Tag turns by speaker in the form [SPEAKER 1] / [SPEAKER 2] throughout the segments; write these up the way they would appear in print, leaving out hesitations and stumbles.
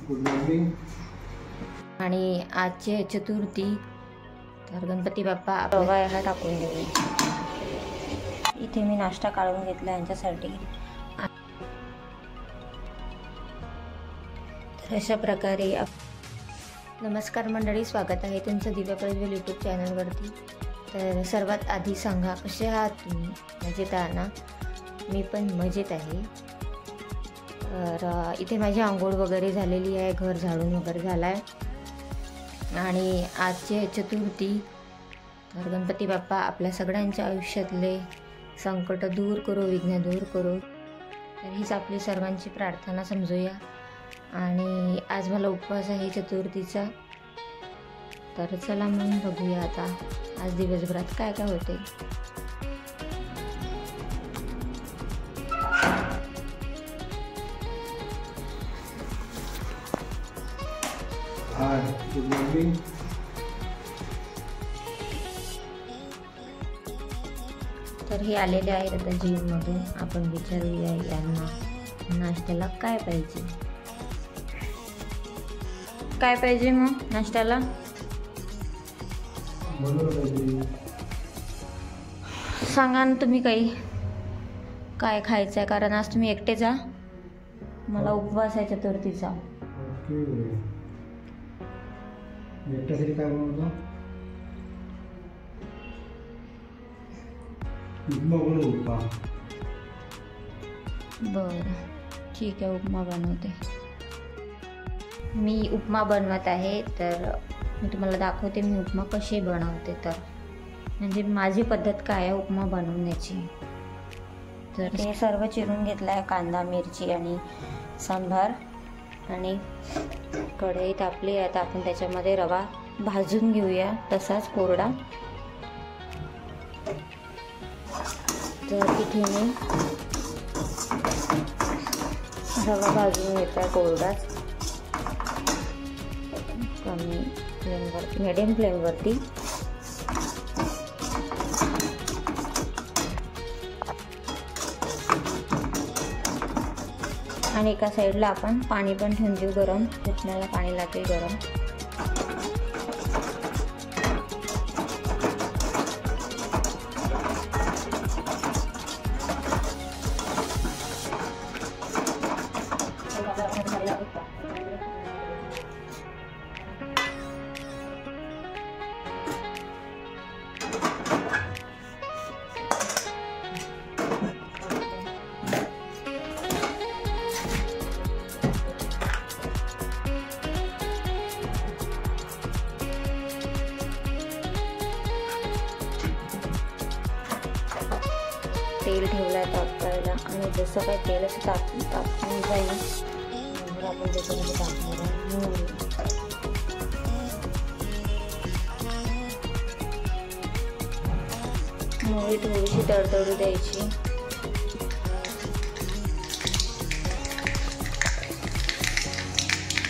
[SPEAKER 1] Good morning.
[SPEAKER 2] आणि आजची आहे चतुर्थी, तर गणपती बाप्पा रवा ह्याला टाकून देऊ. इथे मी नाश्ता काढून घेतला यांच्यासाठी. तर अशा प्रकारे नमस्कार मंडळी, स्वागत आहे तुमचं दिव्या प्रज्वल यूट्यूब चॅनलवरती. तर सर्वात आधी सांगा, कसे आहात तुम्ही? मजेत आहात ना? मी पण मजेत आहे. तर इथे माझी आंघोळ वगैरे झालेली आहे, घर झाडून वगैरे झाला आहे. आणि आजची आहे चतुर्थी, तर गणपती बाप्पा आपल्या सगळ्यांच्या आयुष्यातले संकट दूर करो, विघ्न दूर करो. तर हीच आपली सर्वांची प्रार्थना समजूया. आणि आज मला उपवास आहे चतुर्थीचा. तर चला मग बघूया आता आज दिवसभरात काय काय होते.
[SPEAKER 1] हाय, गुड मॉर्निंग.
[SPEAKER 2] तर हे आलेले आहेत आता जिममधून. आपण विचारूया यांना नाश्त्याला काय पाहिजे. काय पाहिजे मग नाश्त्याला? सांगा ना तुम्ही काही काय खायचं आहे, कारण आज तुम्ही एकटेच आ. मला उपवास आहे चतुर्थीचा.
[SPEAKER 1] एकट्यासाठी काय बनवतो? उपमा बनवू. उपमा.
[SPEAKER 2] बरं ठीक आहे, उपमा बनवते. मी उपमा बनवत आहे. तर मी तुम्हाला दाखवते मी उपमा कशी बनवते. तर म्हणजे माझी पद्धत काय आहे उपमा बनवण्याची. तर हे सर्व चिरून घेतलं आहे, कांदा, मिरची आणि सांबार. आणि कढई तापली. आता आपण त्याच्यामध्ये रवा भाजून घेऊया तसाच कोरडा. तर इथे मी रवा भाजून घेतला कोरडाच, कमी फ्लेमवर, मिडियम फ्लेमवरती. आणि एका साईडला आपण पाणी पण ठेवून देऊ गरम. घुटण्याला पाणी लागेल गरम. तेल ठेवलं आहे तापवायला. आणि जसं काय तेल असं तापून जाईल नंतर आपण त्याच्यामध्ये टाकणार आहे मोहरी. थोडीशी तडतडू द्यायची.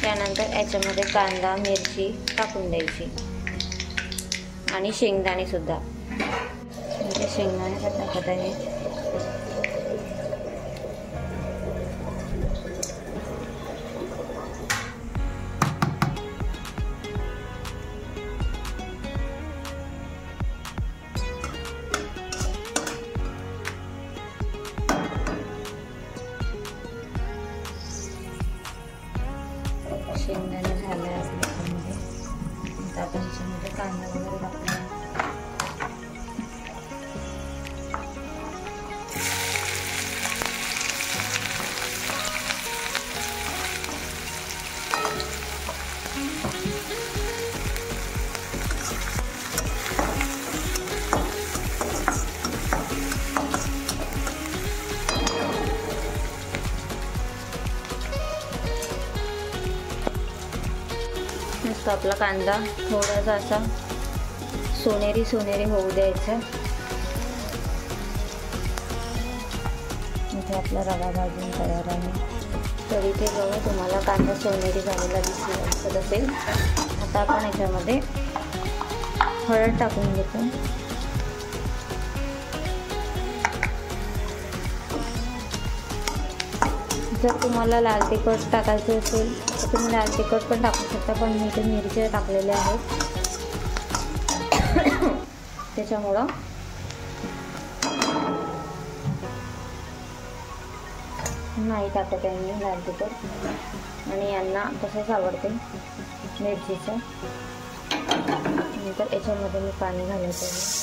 [SPEAKER 2] त्यानंतर याच्यामध्ये कांदा, मिरची टाकून द्यायची. आणि शेंगदाणे सुद्धा. म्हणजे शेंगदाणे पण टाकत आहे. शेंगदाणे झाले असल्यामध्ये आता आपण ह्याच्यामध्ये कांदा वगैरे टाकूया. मस्त आपला कांदा थोडासा असा सोनेरी सोनेरी होऊ द्यायचा. इथे आपला रवा भाजून तयार आहे. तर इथे बघा तुम्हाला कांदा सोनेरी झालेला दिसत असेल. आता आपण याच्यामध्ये हळद टाकून घेतो. जर तुम्हाला लाल तिखट टाकायचं असेल तर तुम्ही लाल तिखट पण टाकू शकता, पण मी इथे मिरच्या टाकलेल्या आहेत त्याच्यामुळं नाही टाकत आहे मी लाल तिखट. आणि यांना तसंच आवडते मिरचीचं. नंतर याच्यामध्ये मी पाणी घालायचं आहे.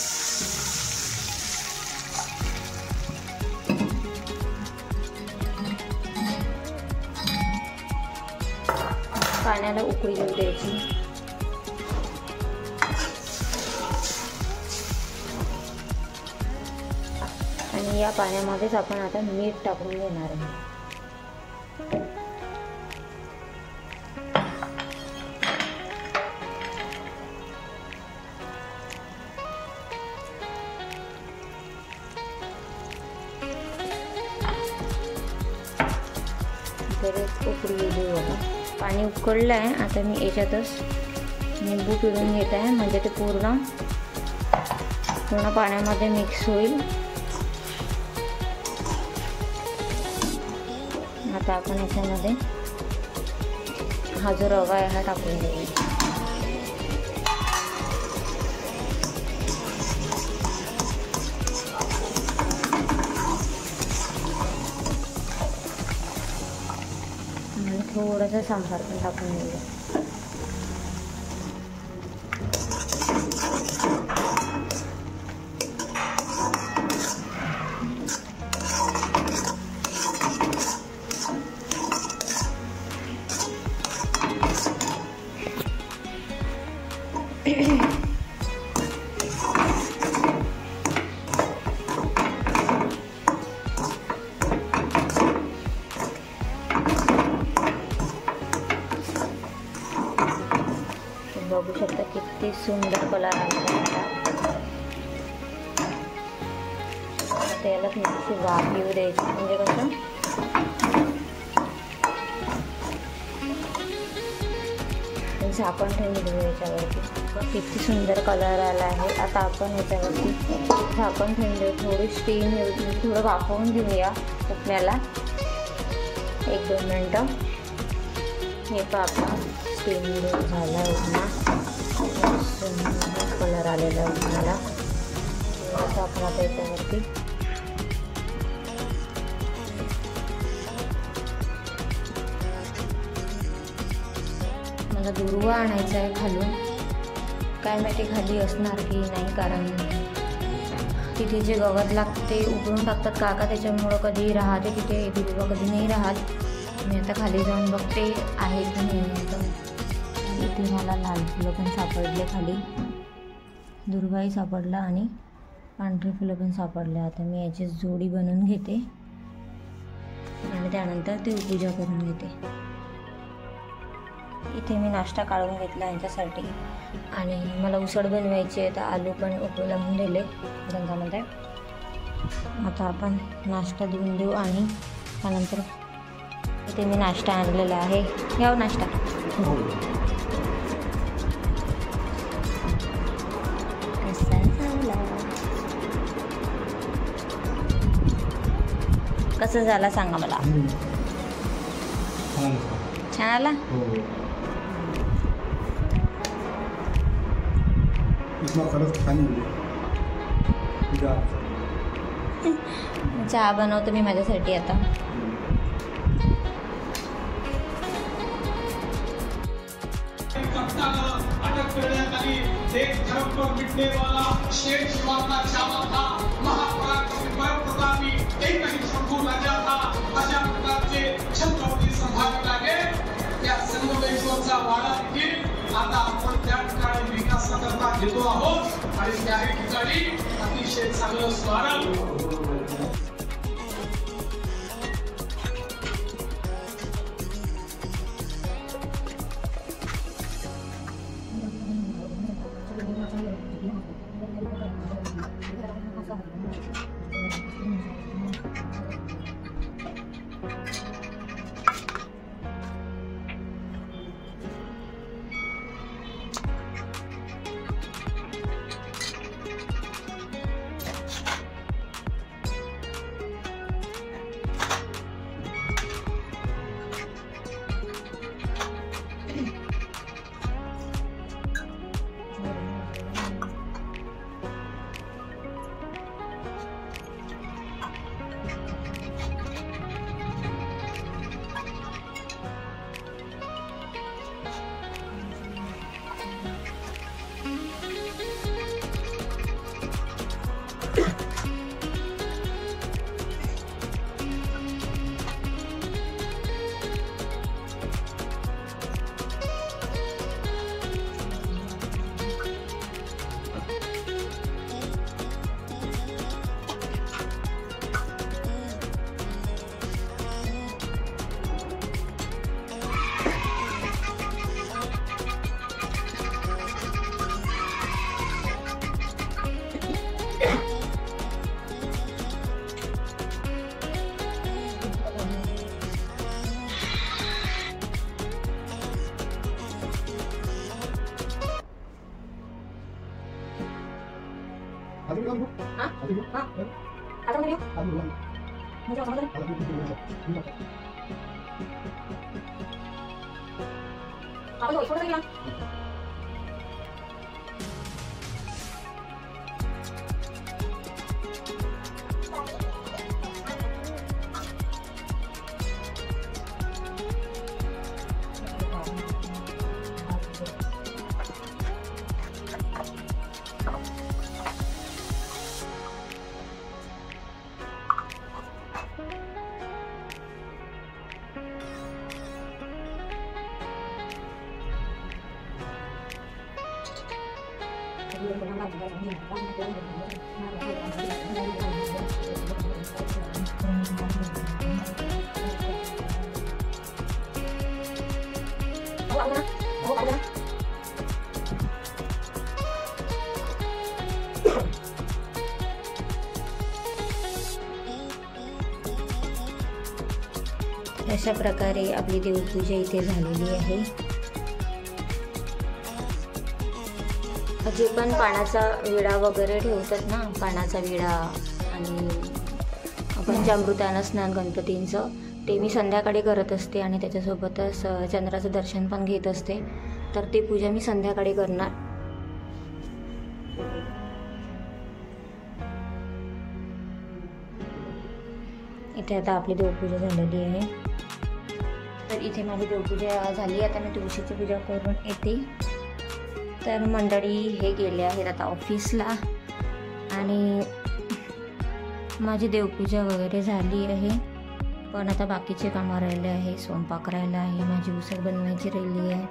[SPEAKER 2] पाण्याला उकळी येऊ द्यायची. आणि या पाण्यामध्येच आपण आता मीठ टाकून घेणार आहे. तर उकळी देऊ आता. पाणी उकळलं आहे. आता मी याच्यातच लिंबू पिळून घेत आहे, म्हणजे ते पूर्ण पाण्यामध्ये मिक्स होईल. आता आपण याच्यामध्ये हा जो रवा आहे हा टाकून देऊ. आणि थोडंसं सांबार पण टाकून देऊया. बघू शकता किती सुंदर कलर आला. त्याला थोडीशी वाफ येऊ द्यायची, म्हणजे कसं झाकण ठेवून देऊ याच्यावरती. किती सुंदर कलर आला आहे. आता आपण याच्यावरती झाकण ठेवून देऊ. थोडी स्टीम येऊ, थोडं वाफवून घेऊया उपम्याला 1-2 मिनटं. हे पण आपला स्टीम झाला उपमा. सुंदर कलर आलेला उपम्याला. आता आपण आता याच्यावरती मला दुर्वा आणायचा आहे खालून. काय माहिती खाली असणार की नाही, कारण तिथे जे गवत लागते ते उकळून टाकतात काका, त्याच्यामुळं कधी राहते तिथे दुर्वा, कधी नाही राहत. मी आता खाली जाऊन बघते आहे की नाही. इथे मला लाल फुलं पण सापडले खाली, दुर्वाही सापडला आणि पांढरे फुलं पण सापडले. आता मी याची जोडी बनवून घेते आणि त्यानंतर देवपूजा करून घेते. इथे मी नाश्ता काढून घेतला यांच्यासाठी आणि मला उसळ बनवायची आहे, तर आलू पण उकळू लावून दिले गंजामध्ये. आता आपण नाश्ता देऊन देऊ आणि त्यानंतर इथे मी नाश्ता आणलेला आहे. घ्याव नाश्ता. कसं झाला सांगा मला. छान आला. चहा बनवतो मी माझ्यासाठी आता.
[SPEAKER 3] अटक करण्यात आली. एक धर्म पर मिटने वाला शेर शिवांना छावा था. महापराक्रमी परप्रतापी एकही शंभू राजा था. अशा प्रकारचे छत्रपती संभाजी लागे या संगमेश्वरचा वाडा देखील आता आपण त्या ठिकाणी विकासाकरता घेतो आहोत आणि त्या ठिकाणी अतिशय चांगलं स्मारक
[SPEAKER 2] अशा प्रकारे आपली देवपूजा इथे झालेली आहे. जे पण पानाचा विडा वगैरे ठेवतात ना, पानाचा विडा आणि पंचामृतानं स्नान गणपतींचं, ते मी संध्याकाळी करत असते आणि त्याच्यासोबतच चंद्राचं दर्शन पण घेत असते. तर ती पूजा मी संध्याकाळी करणार. इथे आता आपली देवपूजा झालेली आहे. तर इथे माझी देवपूजा झाली. आता मी तुळशीची पूजा करून येते. तर मंडळी हे गेले आहेत आता ऑफिसला आणि माझी देवपूजा वगैरे झाली आहे. पण आता बाकीचे कामं राहिले आहे. स्वयंपाक राहिला आहे, माझी उसळ बनवायची राहिली आहे,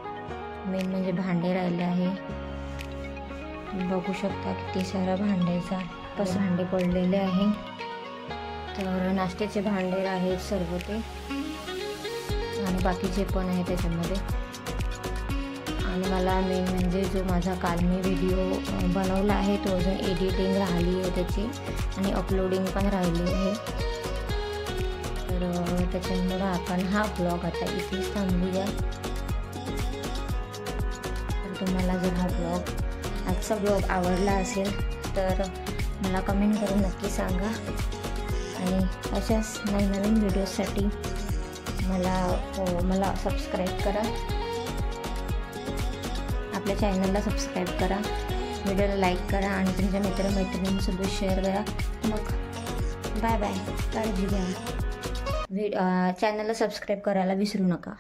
[SPEAKER 2] मेन म्हणजे भांडे राहिले आहे. बघू शकता किती सारा भांड्याचा भांडे पडलेले आहे. तर नाश्त्याचे भांडे आहेत सर्व ते आणि बाकीचे पण आहे त्याच्यामध्ये. आणि मला मेन म्हणजे जो माझा काल मी व्हिडिओ बनवला आहे तो अजून एडिटिंग राहिली आहे त्याची आणि अपलोडिंग पण राहिली आहे. तर त्याच्यामुळं आपण हा ब्लॉग आता इथेच थांबूया. तर तुम्हाला जर हा आजचा ब्लॉग आवडला असेल तर मला कमेंट करून नक्की सांगा आणि अशाच नवीन व्हिडिओसाठी मला सबस्क्राईब करा. आपल्या चॅनलला सबस्क्राईब करा, व्हिडिओला लाईक करा आणि तुमच्या मित्रमैत्रिणींसोबत शेअर करा. मग बाय बाय, काळजी घ्या. चॅनलला सबस्क्राईब करायला विसरू नका.